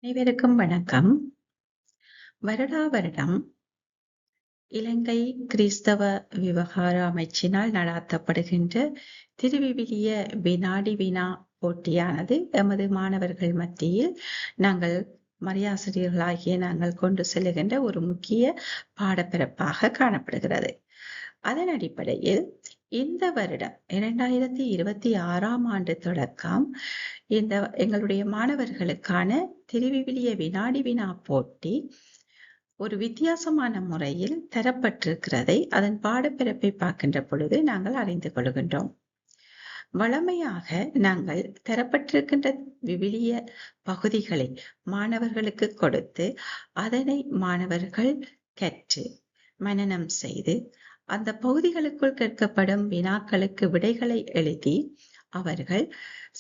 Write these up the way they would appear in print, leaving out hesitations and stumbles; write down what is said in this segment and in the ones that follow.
அனைவருக்கும் வணக்கம். வருடா வருடம் இலங்கை கிறிஸ்தவ விவகார அமைச்சினால் நடாத்தப்படுகின்ற திருவிவிலிய வினாடி வினா போட்டியானது எமது மாணவர்கள் மத்தியில் நாங்கள் மரியாசிரியர்களாகிய நாங்கள் கொண்டு செல்லுகின்ற ஒரு முக்கிய பாடப்பிறப்பாக காணப்படுகிறது. அதன் அடிப்படையில் இந்த வருடம் 2026ஆம் ஆண்டு தொடக்கம் இந்த எங்களுடைய மாணவர்களுக்கான திருவிவிலிய வினாடி வினா போட்டி ஒரு வித்தியாசமான முறையில் தரப்பட்டிருக்கிறதை அதன் பாடப்பிறப்பை பார்க்கின்ற பொழுது நாங்கள் அறிந்து கொள்கின்றோம். வழமையாக நாங்கள் தரப்பட்டிருக்கின்ற விவிலிய பகுதிகளை மாணவர்களுக்கு கொடுத்து அதனை மாணவர்கள் கற்று மனனம் செய்து அந்த பகுதிகளுக்குள் கேட்கப்படும் வினாக்களுக்கு விடைகளை எழுதி அவர்கள்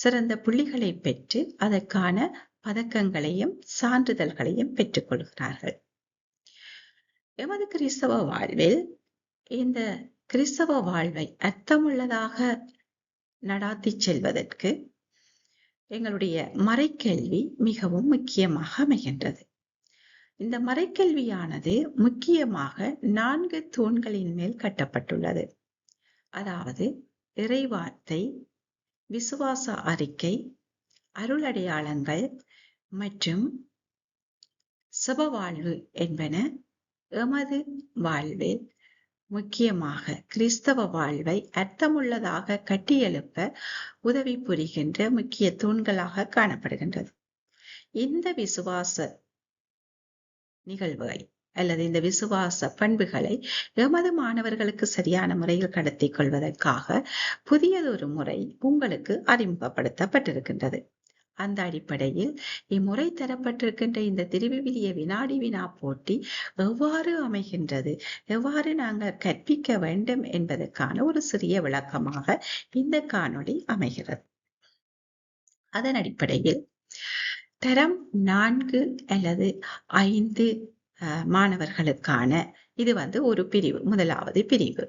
சிறந்த புள்ளிகளை பெற்று அதற்கான பதக்கங்களையும் சான்றிதழ்களையும் பெற்றுக் கொள்கிறார்கள். எமது கிறிஸ்தவ வாழ்வில் இந்த கிறிஸ்தவ வாழ்வை அர்த்தமுள்ளதாக நடாத்தி செல்வதற்கு எங்களுடைய மறைக்கல்வி மிகவும் முக்கியமாக அமைகின்றது. இந்த மறைக்கல்வியானது முக்கியமாக 4 தூண்களின் மேல் கட்டப்பட்டுள்ளது. அதாவது இறைவார்த்தை, விசுவாச அறிக்கை, அருளடையாளங்கள் மற்றும் சபவாழ்வு என்பன எமது வாழ்வில் முக்கியமாக கிறிஸ்தவ வாழ்வை அர்த்தமுள்ளதாக கட்டியெழுப்ப உதவி புரிகின்ற முக்கிய தூண்களாக காணப்படுகின்றது. இந்த விசுவாச நிகழ்வுகளை அல்லது இந்த விசுவாச பண்புகளை எமது மாணவர்களுக்கு சரியான முறையில் கடத்திக் கொள்வதற்காக புதியதொரு முறை உங்களுக்கு அறிமுகப்படுத்தப்பட்டிருக்கின்றது. அந்த அடிப்படையில் இம்முறை தரப்பட்டிருக்கின்ற இந்த திருவிவிலிய வினாடி வினா போட்டி எவ்வாறு அமைகின்றது, எவ்வாறு நாங்கள் கற்பிக்க வேண்டும் என்பதற்கான ஒரு சிறிய விளக்கமாக இந்த காணொளி அமைகிறது. அதன் அடிப்படையில் தரம் 4 அல்லது 5 மாணவர்களுக்கான இது ஒரு பிரிவு, முதலாவது பிரிவு.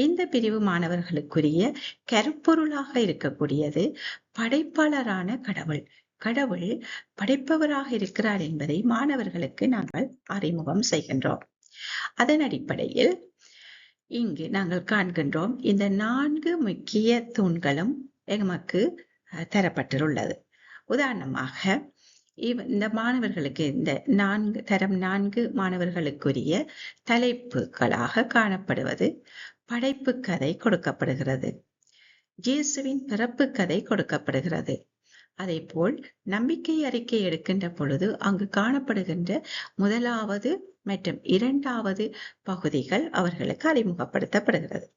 இந்த பிரிவு மாணவர்களுக்குரிய கருப்பொருளாக இருக்கக்கூடியது படைப்பாளரான கடவுள். கடவுள் படைப்பவராக இருக்கிறார் என்பதை மாணவர்களுக்கு நாங்கள் அறிமுகம் செய்கின்றோம். அதன் அடிப்படையில் இங்கு நாங்கள் காண்கின்றோம் இந்த 4 முக்கிய தூண்களும் எமக்கு தரப்பட்டுள்ளது. உதாரணமாக இந்த மாணவர்களுக்கு இந்த தரம் 4 மாணவர்களுக்குரிய தலைப்புகளாக காணப்படுவது படைப்பு கதை கொடுக்கப்படுகிறது, இயேசுவின் பிறப்பு கதை கொடுக்கப்படுகிறது. அதே போல் நம்பிக்கை அறிக்கை எடுக்கின்ற பொழுது அங்கு காணப்படுகின்ற முதலாவது மற்றும் 2வது பகுதிகள் அவர்களுக்கு அறிமுகப்படுத்தப்படுகிறது.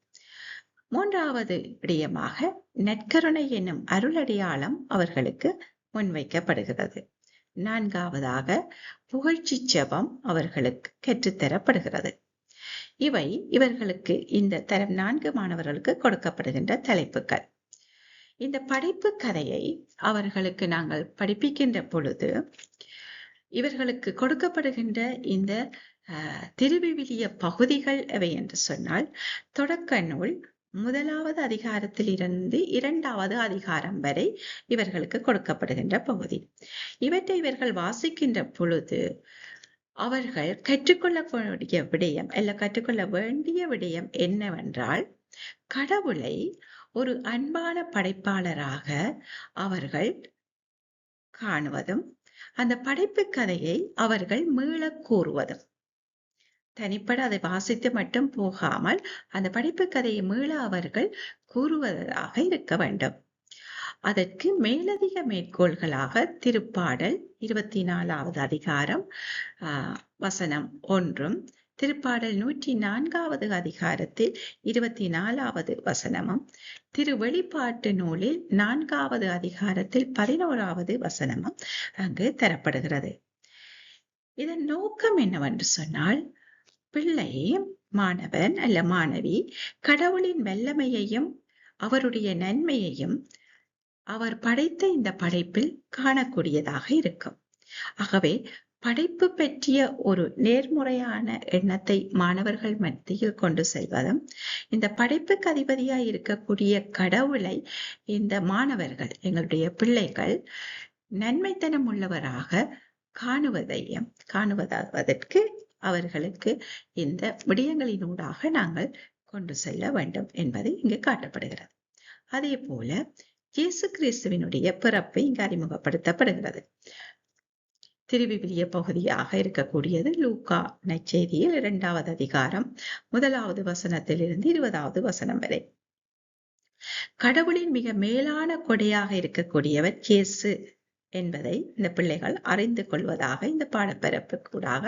3வது விடயமாக நற்கருணை என்னும் அருளடையாளம் அவர்களுக்கு முன்வைக்கப்படுகிறது. 4வதாக புகழ்ச்சி ஜெபம் அவர்களுக்கு கற்றுத்தரப்படுகிறது. இவை இவர்களுக்கு இந்த தரம் 4 மாணவர்களுக்கு கொடுக்கப்படுகின்ற தலைப்புகள். இந்த படைப்பு கதையை அவர்களுக்கு நாங்கள் படிப்பிக்கின்ற பொழுது இவர்களுக்கு கொடுக்கப்படுகின்ற இந்த திருவிவிலிய பகுதிகள் எவை என்று சொன்னால், தொடக்க நூல் 1வது அதிகாரத்தில் இருந்து 2வது அதிகாரம் வரை இவர்களுக்கு கொடுக்கப்படுகின்ற பகுதி. இவற்றை இவர்கள் வாசிக்கின்ற பொழுது அவர்கள் கற்றுக்கொள்ளக்கூடிய விடயம் அல்ல கற்றுக்கொள்ள வேண்டிய விடயம் என்னவென்றால், கடவுளை ஒரு அன்பான படைப்பாளராக அவர்கள் காணுவதும் அந்த படைப்பு கதையை அவர்கள் மீள கூறுவதும். தனிப்பட அதை வாசித்து மட்டும் போகாமல் அந்த படைப்பு கதையை மீள அவர்கள் கூறுவதாக இருக்க வேண்டும். அதற்கு மேலதிக மேற்கோள்களாக திருப்பாடல் 24வது அதிகாரம் வசனம் 1, திருப்பாடல் 104வது அதிகாரத்தில் 24வது வசனமும், திருவெளிப்பாட்டு நூலில் 4வது அதிகாரத்தில் 11வது வசனமும் அங்கு தரப்படுகிறது. இதன் நோக்கம் என்னவென்று சொன்னால், பிள்ளை, மாணவன் அல்ல மாணவி கடவுளின் வல்லமையையும் அவருடைய நன்மையையும் அவர் படைத்த இந்த படைப்பில் காணக்கூடியதாக இருக்கும். ஆகவே படைப்பு பற்றிய ஒரு நேர்முறையான எண்ணத்தை மாணவர்கள் மத்தியில் கொண்டு செல்வதும், இந்த படைப்புக்கு அதிபதியாய் இருக்கக்கூடிய கடவுளை இந்த மாணவர்கள், எங்களுடைய பிள்ளைகள் நன்மைத்தனம் உள்ளவராக காணுவதற்கு அவர்களுக்கு இந்த விடயங்களினூடாக நாங்கள் கொண்டு செல்ல வேண்டும் என்பது இங்கு காட்டப்படுகிறது. அதே போல இயேசு கிறிஸ்துவினுடைய பிறப்பு இங்கு அறிமுகப்படுத்தப்படுகிறது. திருவிவிலிய பகுதியாக இருக்கக்கூடியது லூக்கா நற்செய்தியில் 2வது அதிகாரம் 1வது வசனத்திலிருந்து 20வது வசனம் வரை. கடவுளின் மிக மேலான கொடையாக இருக்கக்கூடியவர் இயேசு என்பதை இந்த பிள்ளைகள் அறிந்து கொள்வதாக இந்த பாடப்பரப்புக்கூடாக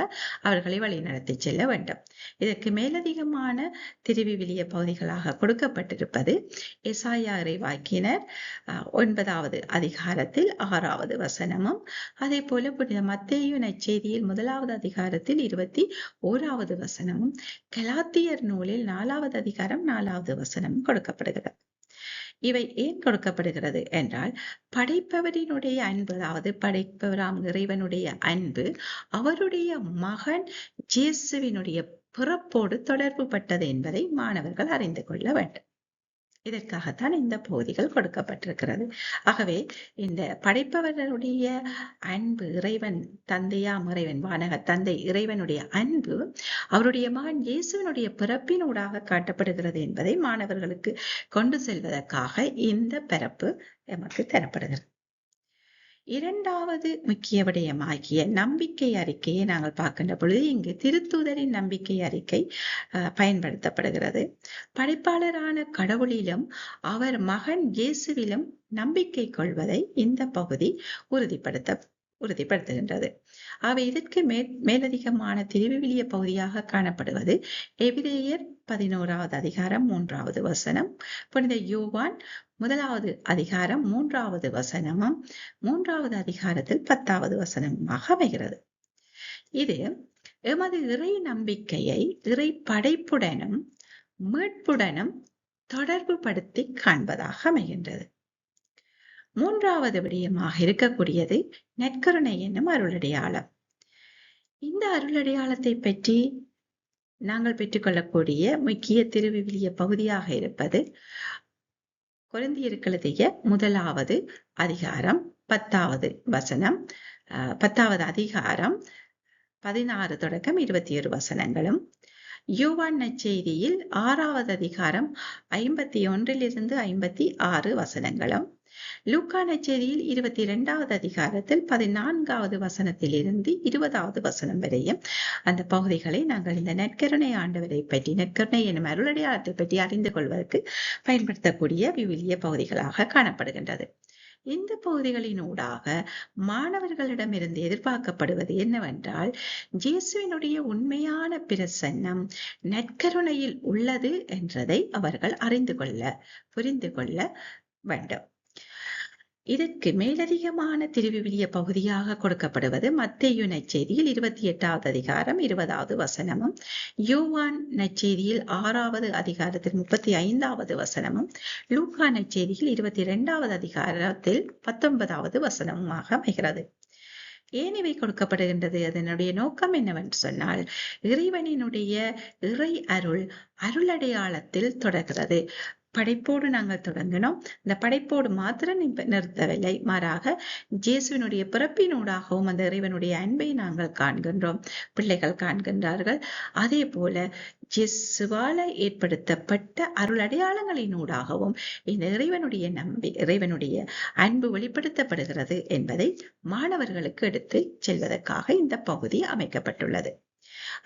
அவர்களை வழிநடத்தி செல்ல வேண்டும். இதற்கு மேலதிகமான திருவிவிலிய பகுதிகளாக கொடுக்கப்பட்டிருப்பது எசாயா இறைவாக்கினர் 9வது அதிகாரத்தில் 6வது வசனமும், அதே போல புனித மத்தேயு நற்செய்தியில் 1வது அதிகாரத்தில் 21வது வசனமும், கலாத்தியர் நூலில் 4வது அதிகாரம் 4வது வசனமும் கொடுக்கப்படுகிறது. இவை ஏன் கொடுக்கப்படுகிறது என்றால், படைப்பவரினுடைய அன்பு, அதாவது படைப்பவராம் இறைவனுடைய அன்பு அவருடைய மகன் இயேசுவினுடைய பிறப்போடு தொடர்பு பட்டது என்பதை மாணவர்கள் அறிந்து கொள்ள வேண்டும். இதற்காகத்தான் இந்த பகுதிகள் கொடுக்கப்பட்டிருக்கிறது. ஆகவே இந்த படைப்பவர்களுடைய அன்பு, இறைவன் தந்தையாம் இறைவன் வானக தந்தை இறைவனுடைய அன்பு அவருடைய மகன் இயேசுவினுடைய பிறப்பினூடாக காட்டப்படுகிறது என்பதை மாணவர்களுக்கு கொண்டு செல்வதற்காக இந்த பிறப்பு எமக்கு தரப்படுகிறது. 2வது முக்கிய விடயமாகிய நம்பிக்கை அறிக்கையை நாங்கள் பார்க்கின்ற பொழுது இங்கு திருத்தூதரின் நம்பிக்கை அறிக்கை பயன்படுத்தப்படுகிறது. படைப்பாளரான கடவுளிலும் அவர் மகன் இயேசுவிலும் நம்பிக்கை கொள்வதை இந்த பகுதி உறுதிப்படுத்துகின்றது. அவை இதற்கு மேலதிகமான திருவிவிலிய பகுதியாக காணப்படுவது எபிரேயர் 11வது அதிகாரம் 3வது வசனம், புனித யோவான் 1வது அதிகாரம் 3வது வசனமும் 3வது அதிகாரத்தில் 10வது வசனமாக அமைகிறது. இது எமது இறை நம்பிக்கையை இறை படைப்புடனும் மீட்புடனும் தொடர்பு படுத்தி காண்பதாக அமைகின்றது. 3வது விடயமாக இருக்கக்கூடியது நற்கருணை என்னும் அருளடையாளம். இந்த அருளடையாளத்தை பற்றி நாங்கள் பெற்றுக்கொள்ளக்கூடிய முக்கிய திருவிவிலிய பகுதியாக இருப்பது கொரிந்தியருக்கு எழுதிய 1வது அதிகாரம் 10வது வசனம், 10வது அதிகாரம் 16 தொடக்கம் 21 வசனங்களும், யோவான் நற்செய்தியில் 6வது அதிகாரம் 51லிருந்து 56 வசனங்களும், லூக்கா நற்செய்தியில் 22வது அதிகாரத்தில் 14வது வசனத்திலிருந்து 20வது வசனம் வரையும் அந்த பகுதிகளை நாங்கள் இந்த நற்கருணை ஆண்டவரை பற்றி, நற்கருணை எனும் அருளடையாளத்தை பற்றி அறிந்து கொள்வதற்கு பயன்படுத்தக்கூடிய விவிலிய பகுதிகளாக காணப்படுகின்றது. இந்த பகுதிகளினூடாக மாணவர்களிடமிருந்து எதிர்பார்க்கப்படுவது என்னவென்றால், இயேசுவினுடைய உண்மையான பிரசன்னம் நற்கருணையில் உள்ளது என்றதை அவர்கள் புரிந்து கொள்ள வேண்டும். இதற்கு மேலதிகமான திருவிவிலிய பகுதியாக கொடுக்கப்படுவது மத்தேயு நற்செய்தியில் 28வது அதிகாரம் 20வது வசனமும், யோவான் நற்செய்தியில் 6வது அதிகாரத்தில் 35வது வசனமும், லூக்கா நற்செய்தியில் 22வது அதிகாரத்தில் 19வது வசனமுமாக அமைகிறது. ஏன் இவை கொடுக்கப்படுகின்றது? அதனுடைய நோக்கம் என்னவென்று சொன்னால், இறைவனினுடைய இறை அருளடையாளத்தில் தொடர்கிறது. படைப்போடு நாங்கள் தொடங்கினோம். இந்த படைப்போடு மாத்திரம் நிறுத்தவில்லை, மாறாக இயேசுவினுடைய பிறப்பினூடாகவும் அந்த இறைவனுடைய அன்பை நாங்கள் காண்கின்றோம், பிள்ளைகள் காண்கின்றார்கள். அதே போல இயேசுவால ஏற்படுத்தப்பட்ட அருள் அடையாளங்களினூடாகவும் இந்த இறைவனுடைய அன்பு வெளிப்படுத்தப்படுகிறது என்பதை மாணவர்களுக்கு எடுத்து செல்வதற்காக இந்த பகுதி அமைக்கப்பட்டுள்ளது.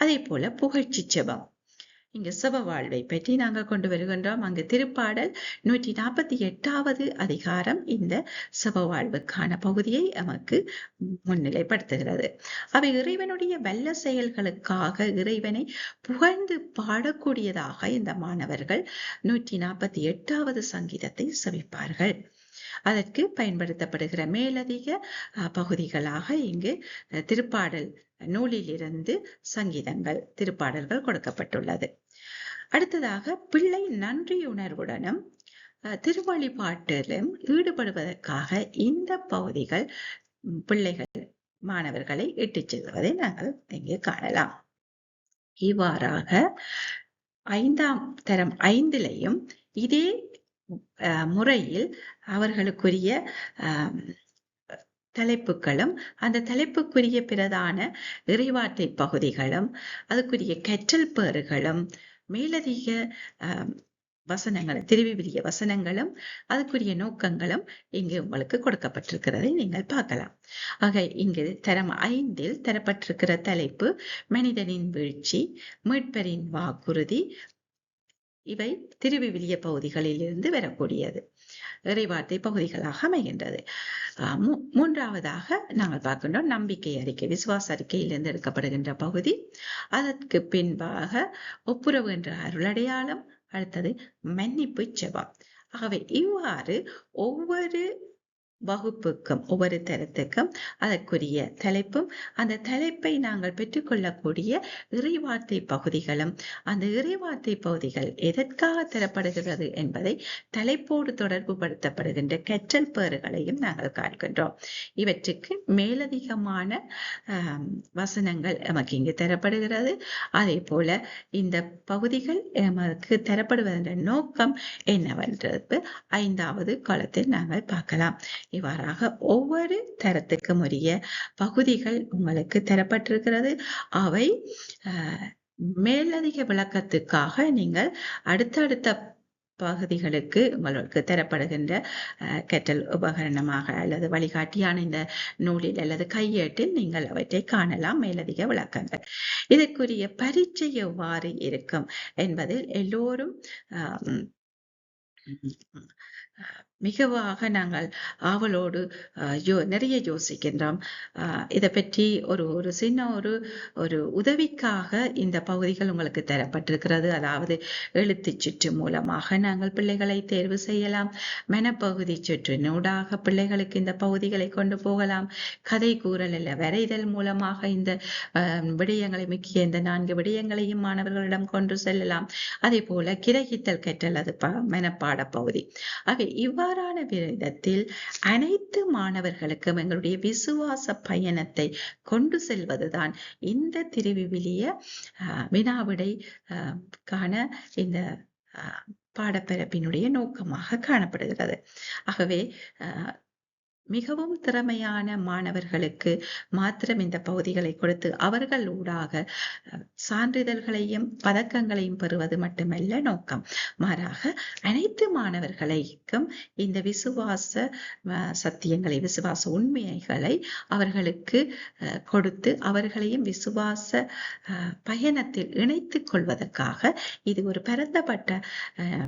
அதே போல புகழ்ச்சி செபம், இங்கு சிவ வாழ்வை பற்றி நாங்கள் கொண்டு வருகின்றோம். அங்கு திருப்பாடல் 148வது அதிகாரம் இந்த சிவ வாழ்வுக்கான பகுதியை நமக்கு முன்னிலைப்படுத்துகிறது. அவை இறைவனுடைய வல்ல செயல்களுக்காக இறைவனை புகழ்ந்து பாடக்கூடியதாக இந்த மாணவர்கள் 148வது சங்கீதத்தை செவிப்பார்கள். அதற்கு பயன்படுத்தப்படுகிற மேலதிக பகுதிகளாக இங்கு திருப்பாடல் நூலிலிருந்து திருப்பாடல்கள் கொடுக்கப்பட்டுள்ளது. அடுத்ததாக பிள்ளை நன்றியுணர்வுடனும் திருவழிபாட்டிலும் ஈடுபடுவதற்காக இந்த பகுதிகள் பிள்ளைகள் மாணவர்களை இட்டுச் செல்வதை நாங்கள் இங்கே காணலாம். இவ்வாறாக 5ஆம் தரம் 5லையும் இதே முறையில் அவர்களுக்குரிய தலைப்புகளும் அந்த தலைப்புக்குரிய பிரதான இறைவார்த்தை பகுதிகளும் அதுக்குரிய கற்றல் பேறுகளும் மேலதிக வசனங்கள் திருவிவிலிய வசனங்களும் அதுக்குரிய நோக்கங்களும் இங்கு உங்களுக்கு கொடுக்கப்பட்டிருக்கிறதை நீங்கள் பார்க்கலாம். ஆக இங்கு தரம் 5 தரப்பட்டிருக்கிற தலைப்பு மனிதனின் வீழ்ச்சி, மீட்பரின் வாக்குறுதி. இவை திருவிவிலிய பகுதிகளில் இருந்து வரக்கூடியது இறைவார்த்தை பகுதிகளாக அமைகின்றது. மூன்றாவதாக நாங்கள் பார்க்கின்றோம் நம்பிக்கை அறிக்கை, விசுவாச அறிக்கையிலிருந்து எடுக்கப்படுகின்ற பகுதி. அதற்கு பின்பாக ஒப்புரவு என்ற அருளடையாளம், அடுத்தது மன்னிப்பு ஜெபம். ஆகவே இவ்வாறு ஒவ்வொரு வகுப்புக்கும் ஒவ்வொரு தரத்துக்கும் அதற்குரிய தலைப்பும் அந்த தலைப்பை நாங்கள் பெற்றுக்கொள்ளக்கூடிய இறைவார்த்தை பகுதிகளும் அந்த இறைவார்த்தை பகுதிகள் எதற்காக தரப்படுகிறது என்பதை தலைப்போடு தொடர்பு படுத்தப்படுகின்ற கற்றல் பேறுகளையும் நாங்கள் காண்கின்றோம். இவற்றுக்கு மேலதிகமான வசனங்கள் நமக்கு இங்கு தரப்படுகிறது. அதே போல இந்த பகுதிகள் நமக்கு தரப்படுவதன் நோக்கம் என்னவென்றது 5வது காலத்தில் நாங்கள் பார்க்கலாம். இவ்வாறாக ஒவ்வொரு தரத்துக்கும் உரிய பகுதிகள் உங்களுக்கு தரப்பட்டிருக்கிறது. அவை மேலதிக விளக்கத்துக்காக நீங்கள் அடுத்தடுத்த பகுதிகளுக்கு உங்களுக்கு தரப்படுகின்ற கற்றல் உபகரணமாக அல்லது வழிகாட்டியான இந்த நூலில் அல்லது கையேட்டில் நீங்கள் அவற்றை காணலாம். மேலதிக விளக்கங்கள் இதற்குரிய பரீட்சை எவ்வாறு இருக்கும் என்பதில் எல்லோரும் மிகவாக நாங்கள் ஆவலோடு நிறைய யோசிக்கின்றோம். இதை பற்றி ஒரு சின்ன ஒரு உதவிக்காக இந்த பகுதிகள் உங்களுக்கு தரப்பட்டிருக்கிறது. அதாவது எழுத்து சுற்று மூலமாக நாங்கள் பிள்ளைகளை தேர்வு செய்யலாம். மனப்பகுதி சுற்றினூடாக பிள்ளைகளுக்கு இந்த பகுதிகளை கொண்டு போகலாம். கதை கூறல் அல்ல வரைதல் மூலமாக இந்த விடயங்களை முக்கிய இந்த 4 விடயங்களையும் மாணவர்களிடம் கொண்டு செல்லலாம். அதே போல கிரகித்தல் கற்றல் அது மனப்பாட பகுதி. ஆக இவ்வாறான விதத்தில் அனைத்து மாணவர்களுக்கும் எங்களுடைய விசுவாச பயணத்தை கொண்டு செல்வதுதான் இந்த திருவிவிலிய வினாவிடை காண இந்த பாடப்பரப்பினுடைய நோக்கமாக காணப்படுகிறது. ஆகவே மிகவும் திறமையான மாணவர்களுக்கு மாத்திரம் இந்த பகுதிகளை கொடுத்து அவர்கள் ஊடாக சான்றிதழ்களையும் பதக்கங்களையும் பெறுவது மட்டுமல்ல நோக்கம். மாறாக அனைத்து மாணவர்களுக்கும் இந்த விசுவாச சத்தியங்களை, விசுவாச உண்மைகளை அவர்களுக்கு கொடுத்து அவர்களையும் விசுவாச பயணத்தில் இணைத்துக் கொள்வதற்காக இது ஒரு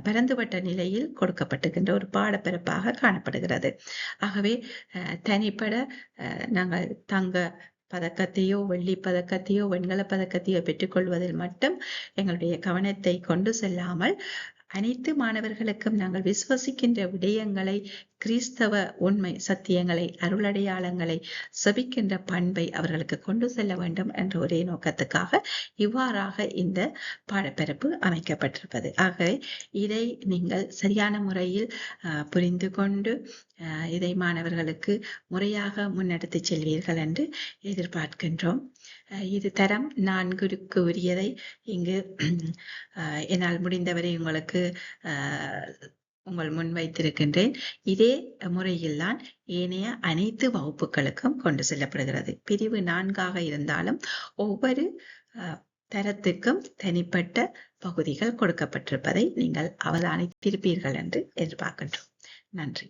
பரந்துபட்ட நிலையில் கொடுக்கப்பட்டிருக்கின்ற ஒரு பாடப்பரப்பாக காணப்படுகிறது. ஆகவே தனிப்பட நாங்கள் தங்க பதக்கத்தையோ வெள்ளி பதக்கத்தையோ வெண்கல பதக்கத்தையோ பெற்றுக்கொள்வதில் மட்டும் எங்களுடைய கவனத்தை கொண்டு செல்லாமல் அனைத்து மாணவர்களுக்கும் நாங்கள் விசுவசிக்கின்ற விடயங்களை, கிறிஸ்தவ உண்மை சத்தியங்களை, அருளடையாளங்களை செபிக்கின்ற பண்பை அவர்களுக்கு கொண்டு செல்ல வேண்டும் என்ற ஒரே நோக்கத்துக்காக இவ்வாறாக இந்த பாடப்பரப்பு அமைக்கப்பட்டிருப்பது. ஆகவே இதை நீங்கள் சரியான முறையில் புரிந்து கொண்டு இதை மாணவர்களுக்கு முறையாக முன்னெடுத்து செல்வீர்கள் என்று எதிர்பார்க்கின்றோம். இது தரம் 4க்கு உரியதை இங்கு என்னால் முடிந்தவரை உங்களுக்கு உங்கள் முன் வைத்திருக்கின்றேன். இதே முறையில் தான் ஏனைய அனைத்து வகுப்புகளுக்கும் கொண்டு செல்லப்படுகிறது. பிரிவு 4ஆக இருந்தாலும் ஒவ்வொரு தரத்துக்கும் தனிப்பட்ட பகுதிகள் கொடுக்கப்பட்டிருப்பதை நீங்கள் அவதானித்திருப்பீர்கள் என்று எதிர்பார்க்கின்றோம். நன்றி.